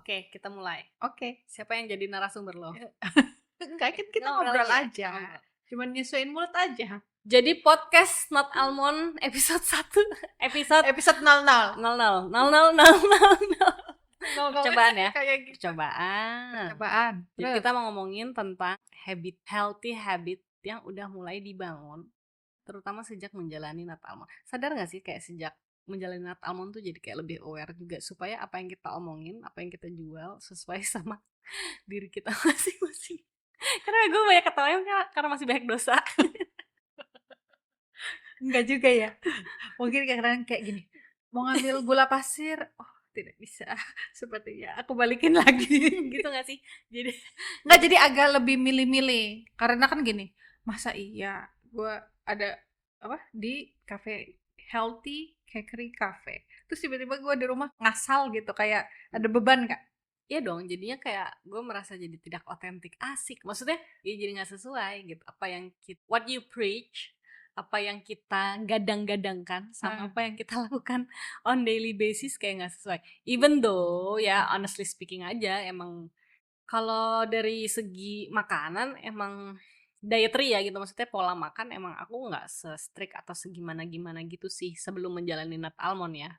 Oke, kita mulai. Oke. Siapa yang jadi narasumber lo? Enggak, kan kita Ngobrol ngobrol aja, aja. ngobrol. Cuman nyesuaiin mulut aja. Jadi podcast Not Almond episode 1, episode Episode 00. 00 0000. 00 Percobaan ya. kayak gitu. Percobaan. Percobaan. Jadi Terus? kita mau ngomongin tentang healthy habit yang udah mulai dibangun, terutama sejak menjalani Not Almond. Sadar gak sih kayak sejak menjalani Not Almond tuh jadi kayak lebih aware juga supaya apa yang kita omongin, apa yang kita jual sesuai sama diri kita masing-masing. Karena gue banyak ketawanya karena masih banyak dosa. Enggak juga ya. Mungkin kadang-kadang kayak gini. Mau ngambil gula pasir, oh tidak bisa. Sepertinya aku balikin lagi. Gitu gak sih? Jadi Enggak, jadi agak lebih milih-milih. Karena kan gini, masa iya gue ada apa di cafe healthy bakery cafe. Terus tiba-tiba gue di rumah ngasal gitu, kayak ada beban Kak. iya dong, jadinya kayak gue merasa jadi tidak otentik, asik. Maksudnya ya jadi gak sesuai gitu. Apa yang what you preach, apa yang kita gadang-gadangkan sama apa yang kita lakukan on daily basis kayak gak sesuai. Even though ya honestly speaking aja, emang kalau dari segi makanan emang dietary ya gitu, maksudnya pola makan emang aku nggak se-strict atau segimana-gimana gitu sih sebelum menjalani Nut Almond ya.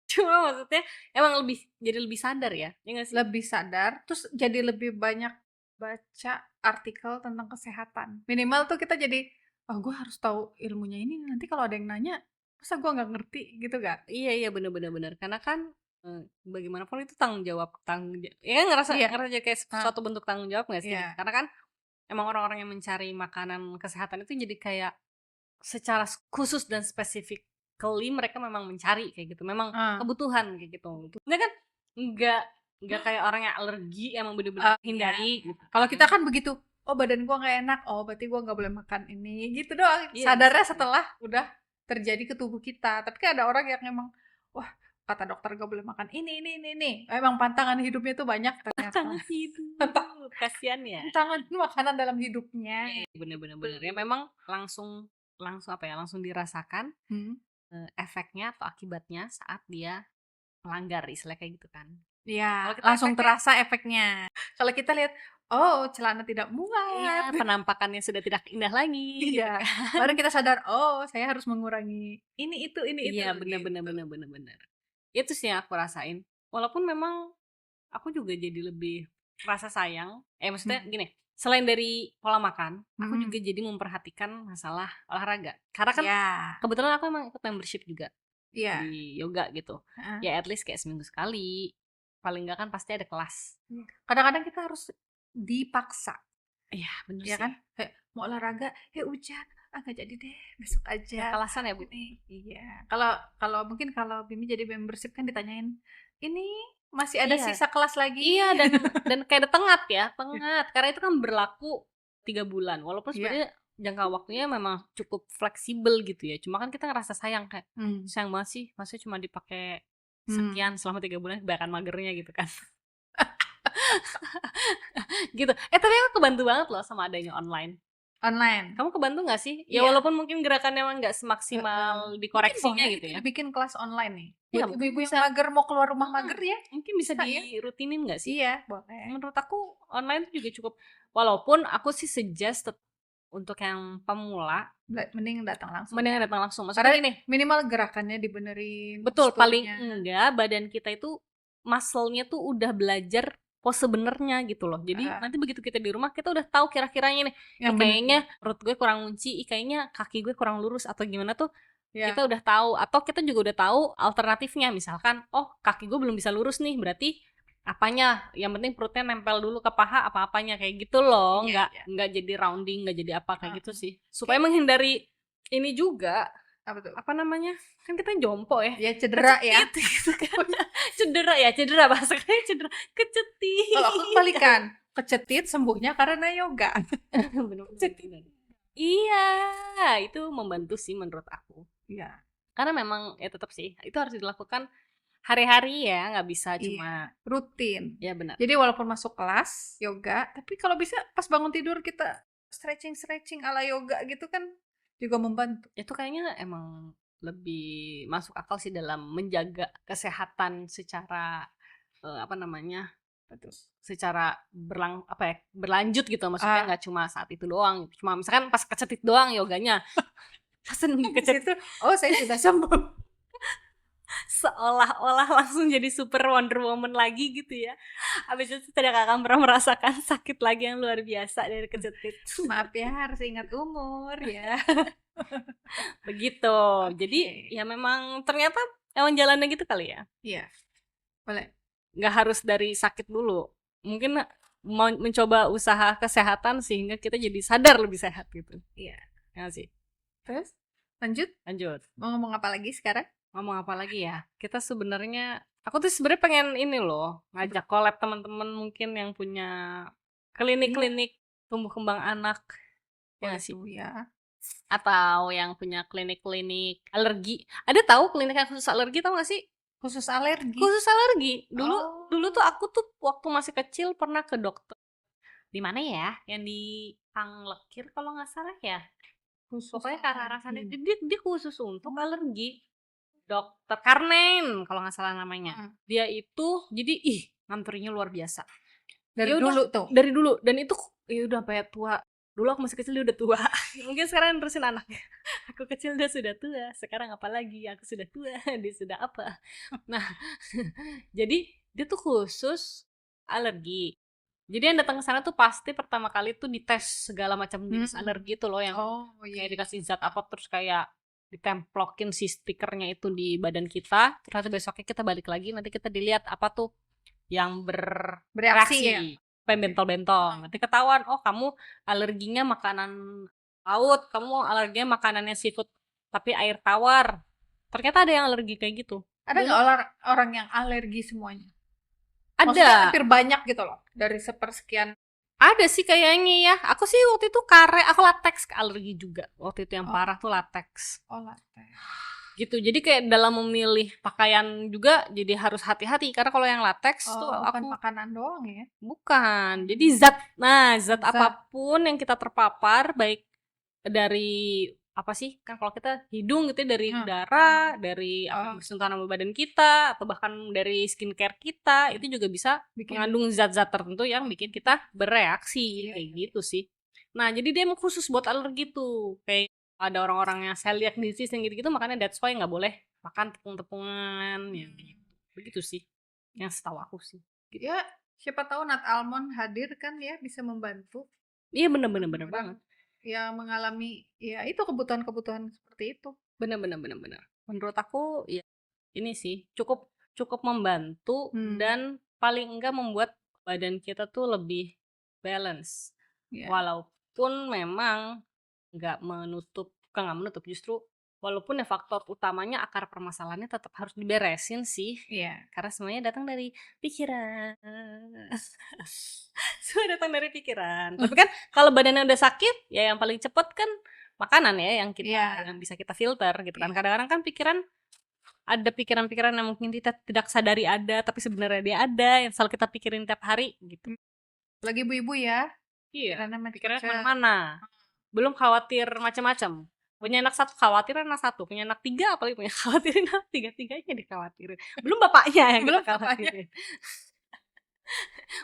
Cuma maksudnya emang jadi lebih sadar ya nggak sih? Lebih sadar, terus jadi lebih banyak baca artikel tentang kesehatan. Minimal tuh kita jadi, oh gue harus tahu ilmunya ini, nanti kalau ada yang nanya, masa gue nggak ngerti gitu gak? Iya bener karena kan bagaimanapun itu ya kan ngerasa Iya, ngerasa kayak nah, suatu bentuk tanggung jawab nggak sih? iya, Karena kan emang orang-orang yang mencari makanan kesehatan itu jadi kayak secara khusus dan specifically mereka memang mencari kayak gitu, memang ah, kebutuhan kayak gitu. Sebenarnya kan nggak nggak kayak orang yang alergi emang bener-bener iya. hindari gitu Kalau kan. kita kan begitu, oh badan gue nggak enak, oh berarti gue nggak boleh makan ini, gitu doang. Iya Sadarnya exactly. setelah udah terjadi ke tubuh kita. Tapi kan ada orang yang emang, wah kata dokter gak boleh makan ini. Emang pantangan hidupnya tuh banyak ternyata. Tangan hidup, kasihan ya. Pantangan itu makanan dalam hidupnya. Iya, bener ya memang langsung langsung apa ya, langsung dirasakan Hmm. efeknya atau akibatnya saat dia melanggar istilahnya kayak gitu kan. Kalau Iya, kita langsung efeknya terasa efeknya. Kalau kita lihat, oh celana tidak iya, muat. penampakannya sudah tidak indah lagi gitu Iya, kan. baru kita sadar, oh saya harus mengurangi ini itu, Iya, bener gitu. bener. Itu sih yang aku rasain. Walaupun memang aku juga jadi lebih rasa sayang, maksudnya Hmm. gini, selain dari pola makan, aku Mhm. juga jadi memperhatikan masalah olahraga. Karena kan Iya, kebetulan aku emang ikut membership juga iya, di yoga gitu. heeh. Ya at least kayak seminggu sekali, paling enggak kan pasti ada kelas. Iya. Kadang-kadang kita harus dipaksa, Iya, bener ya sih. kan? Kayak mau olahraga, hujan, nggak jadi deh, besok Ya aja. kelasan ya, Bu. Ini, iya. Kalau kalau mungkin kalau Bimi jadi membership kan ditanyain, ini masih ada Iya. sisa kelas Iya lagi? dan kayak ada tenggat ya, tenggat. Karena itu kan berlaku 3 bulan. Walaupun Iya. sebenarnya jangka waktunya memang cukup fleksibel gitu ya. Cuma kan kita ngerasa sayang kayak, Hmm. sayang banget sih, masa cuma dipakai Hmm. sekian selama 3 bulan kebanyakan magernya gitu kan. Gitu. Tapi aku kebantu banget loh sama adanya online. Online. Kamu kebantu nggak sih? Ya Iya. walaupun mungkin gerakannya emang nggak Heeh. semaksimal Mungkin dikoreksinya boleh gitu itu ya. dibikin kelas online nih. Iya, Buat mungkin ibu-ibu yang bisa. mager mau keluar rumah mager ya. Mungkin bisa Bisa ya? dirutinin nggak sih? Iya, boleh. Menurut aku online tuh juga cukup. Walaupun aku sih suggest untuk yang pemula Mending datang langsung mending ya. datang langsung. Maksudnya Karena gini, minimal gerakannya dibenerin, betul paling posturnya. enggak badan kita itu muscle-nya tuh udah belajar pose benernya gitu loh. Jadi Heeh. nanti begitu kita di rumah kita udah tahu kira-kiranya nih, Yang kayaknya bener. perut gue kurang ngunci, kayaknya kaki gue kurang lurus atau gimana tuh Ya. kita udah tahu. Atau kita juga udah tahu alternatifnya. Misalkan, oh kaki gue belum bisa lurus nih, berarti apanya? Yang penting perutnya nempel dulu ke paha apa-apanya kayak gitu loh. Iya, iya. Nggak jadi rounding, nggak jadi apa kayak gitu Heeh. sih. Supaya menghindari ini juga Apa tuh? apa namanya, kan kita jompo ya, Ya cedera ya. kecetit gitu kan. Cedera bahasanya cedera, kecetit. Kalau aku kebalikan, kecetit sembuhnya karena yoga. Kecetit. Iya, itu membantu sih menurut aku. Iya. Karena memang ya tetap sih itu harus dilakukan hari-hari ya, nggak bisa Iya, cuma rutin. ya benar. Jadi walaupun masuk kelas yoga, tapi kalau bisa pas bangun tidur kita stretching ala yoga gitu kan juga membantu. Itu kayaknya emang lebih masuk akal sih dalam menjaga kesehatan secara apa namanya Betul. secara berlanjut gitu, maksudnya nggak cuma saat itu doang gitu. Cuma misalkan pas kecetit doang yoganya, pas kecetit Itu, oh saya sudah sembuh. seolah-olah langsung jadi super Wonder Woman lagi gitu ya. Habis itu tidak akan pernah merasakan sakit lagi yang luar biasa dari kecetit. Maaf ya, harus ingat umur ya. Begitu. Jadi ya memang ternyata emang jalannya gitu kali ya. Iya. Boleh. Nggak harus dari sakit dulu. Mungkin mau mencoba usaha kesehatan sehingga kita jadi sadar lebih sehat gitu. Iya. Ya sih. Terus lanjut. Mau ngomong apa lagi sekarang? Ngomong apa lagi ya? Kita sebenarnya aku tuh sebenarnya pengen ini loh, ngajak collab teman-teman mungkin yang punya klinik-klinik tumbuh kembang anak. Ya nggak sih? Ya. Atau yang punya klinik-klinik alergi. Ada tahu klinik yang khusus alergi, tahu nggak sih? Khusus alergi. Khusus alergi. Dulu tuh aku tuh waktu masih kecil pernah ke dokter. Di mana ya? Yang di Panglekir kalau nggak salah ya. Pokoknya ke arah sana. Dia khusus untuk alergi. Dokter Karnen kalau nggak salah namanya. Dia itu jadi ngantrinya luar biasa. Dari dulu tuh. Dari dulu, dan itu ya udah sampai tua. Dulu aku masih kecil dia udah tua. Mungkin sekarang terusin anaknya. Aku kecil dia sudah tua. Sekarang apalagi aku sudah tua, dia sudah apa. Nah, jadi dia tuh khusus alergi. Jadi yang datang ke sana tuh pasti pertama kali tuh dites segala macam jenis alergi tuh loh, yang kayak dikasih zat apa terus kayak ditemplokin si stikernya itu di badan kita. Terus besoknya kita balik lagi, nanti kita dilihat apa tuh yang bereaksi ya? Apa yang bentol-bentol. Nanti ketahuan, oh kamu alerginya makanan laut, kamu alerginya makanannya seafood tapi air tawar. Ternyata ada yang alergi kayak gitu. Ada nggak orang yang alergi semuanya? Ada. Hampir banyak gitu loh, dari sepersekian. Ada sih kayaknya ya. Aku sih waktu itu aku lateks alergi juga. Waktu itu yang parah tuh lateks. Oh, lateks. Gitu. Jadi kayak dalam memilih pakaian juga jadi harus hati-hati, karena kalau yang lateks tuh bukan makanan doang ya. Bukan. Jadi zat apapun yang kita terpapar, baik dari apa sih, kan kalau kita hidung gitu ya, dari udara, dari apa bersentuhan sama badan kita, atau bahkan dari skincare kita, itu juga bisa mengandung zat-zat tertentu yang bikin kita bereaksi kayak gitu sih. Nah jadi dia emang khusus buat alergi tuh, kayak ada orang-orang yang celiac disease yang gitu-gitu, makanya that's why nggak boleh makan tepung-tepungan yang gitu. Begitu sih yang setahu aku sih. Ya siapa tahu nut almond hadir kan ya, bisa membantu. Iya bener banget. Yang mengalami ya itu kebutuhan seperti itu. Bener. Menurut aku ya ini sih cukup membantu dan paling enggak membuat badan kita tuh lebih balance. Walaupun memang nggak menutup justru walaupun ya faktor utamanya akar permasalahannya tetap harus diberesin sih. Karena semuanya datang dari pikiran. Semua datang dari pikiran. Tapi kan kalau badannya udah sakit, ya yang paling cepet kan makanan ya, yang kita yang bisa kita filter gitu kan. Kadang-kadang kan ada pikiran-pikiran yang mungkin kita tidak sadari ada, tapi sebenarnya dia ada, yang selalu kita pikirin tiap hari gitu. Lagi ibu-ibu ya. Iya. Pikirannya kemana-mana. Belum khawatir macam-macam. Punya anak satu khawatirin anak satu, punya anak tiga apalagi punya khawatirin anak tiga-tiganya dikhawatirin. Belum bapaknya yang kita khawatirin.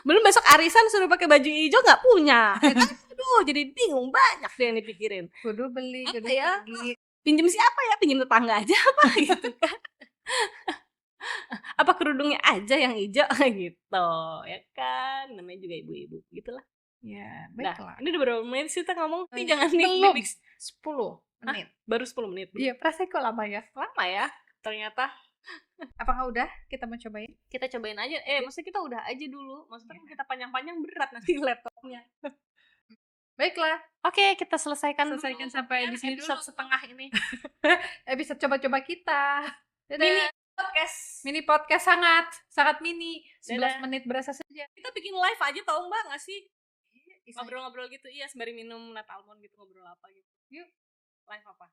Belum besok arisan suruh pakai baju hijau nggak punya. Aduh, jadi bingung, banyak deh yang dipikirin. Kudu beli, kudu ya? Pinjem siapa ya? Pinjem tetangga aja apa gitu kan? Apa kerudungnya aja yang hijau gitu, ya kan? Namanya juga ibu-ibu, gitulah. Ya, baiklah. Nah, ini udah berapa menit sih kita ngomong? Jangan belum 10 menit. Baru 10 menit. Iya, perasaan kok lama ya? Lama ya, ternyata. Apakah udah kita mau cobain? Kita cobain aja. Maksudnya kita udah aja dulu. Maksudnya kita panjang-panjang berat nanti laptopnya. Baiklah. Oke, kita selesaikan sampai di sini dulu. Setengah ini. Episode coba-coba kita. Dadah. Mini podcast sangat mini. 11 menit berasa saja. Kita bikin live aja tau mbak gak sih? Ngobrol-ngobrol gitu, iya sembari minum nut almond gitu, ngobrol apa gitu. Yuk, live apa?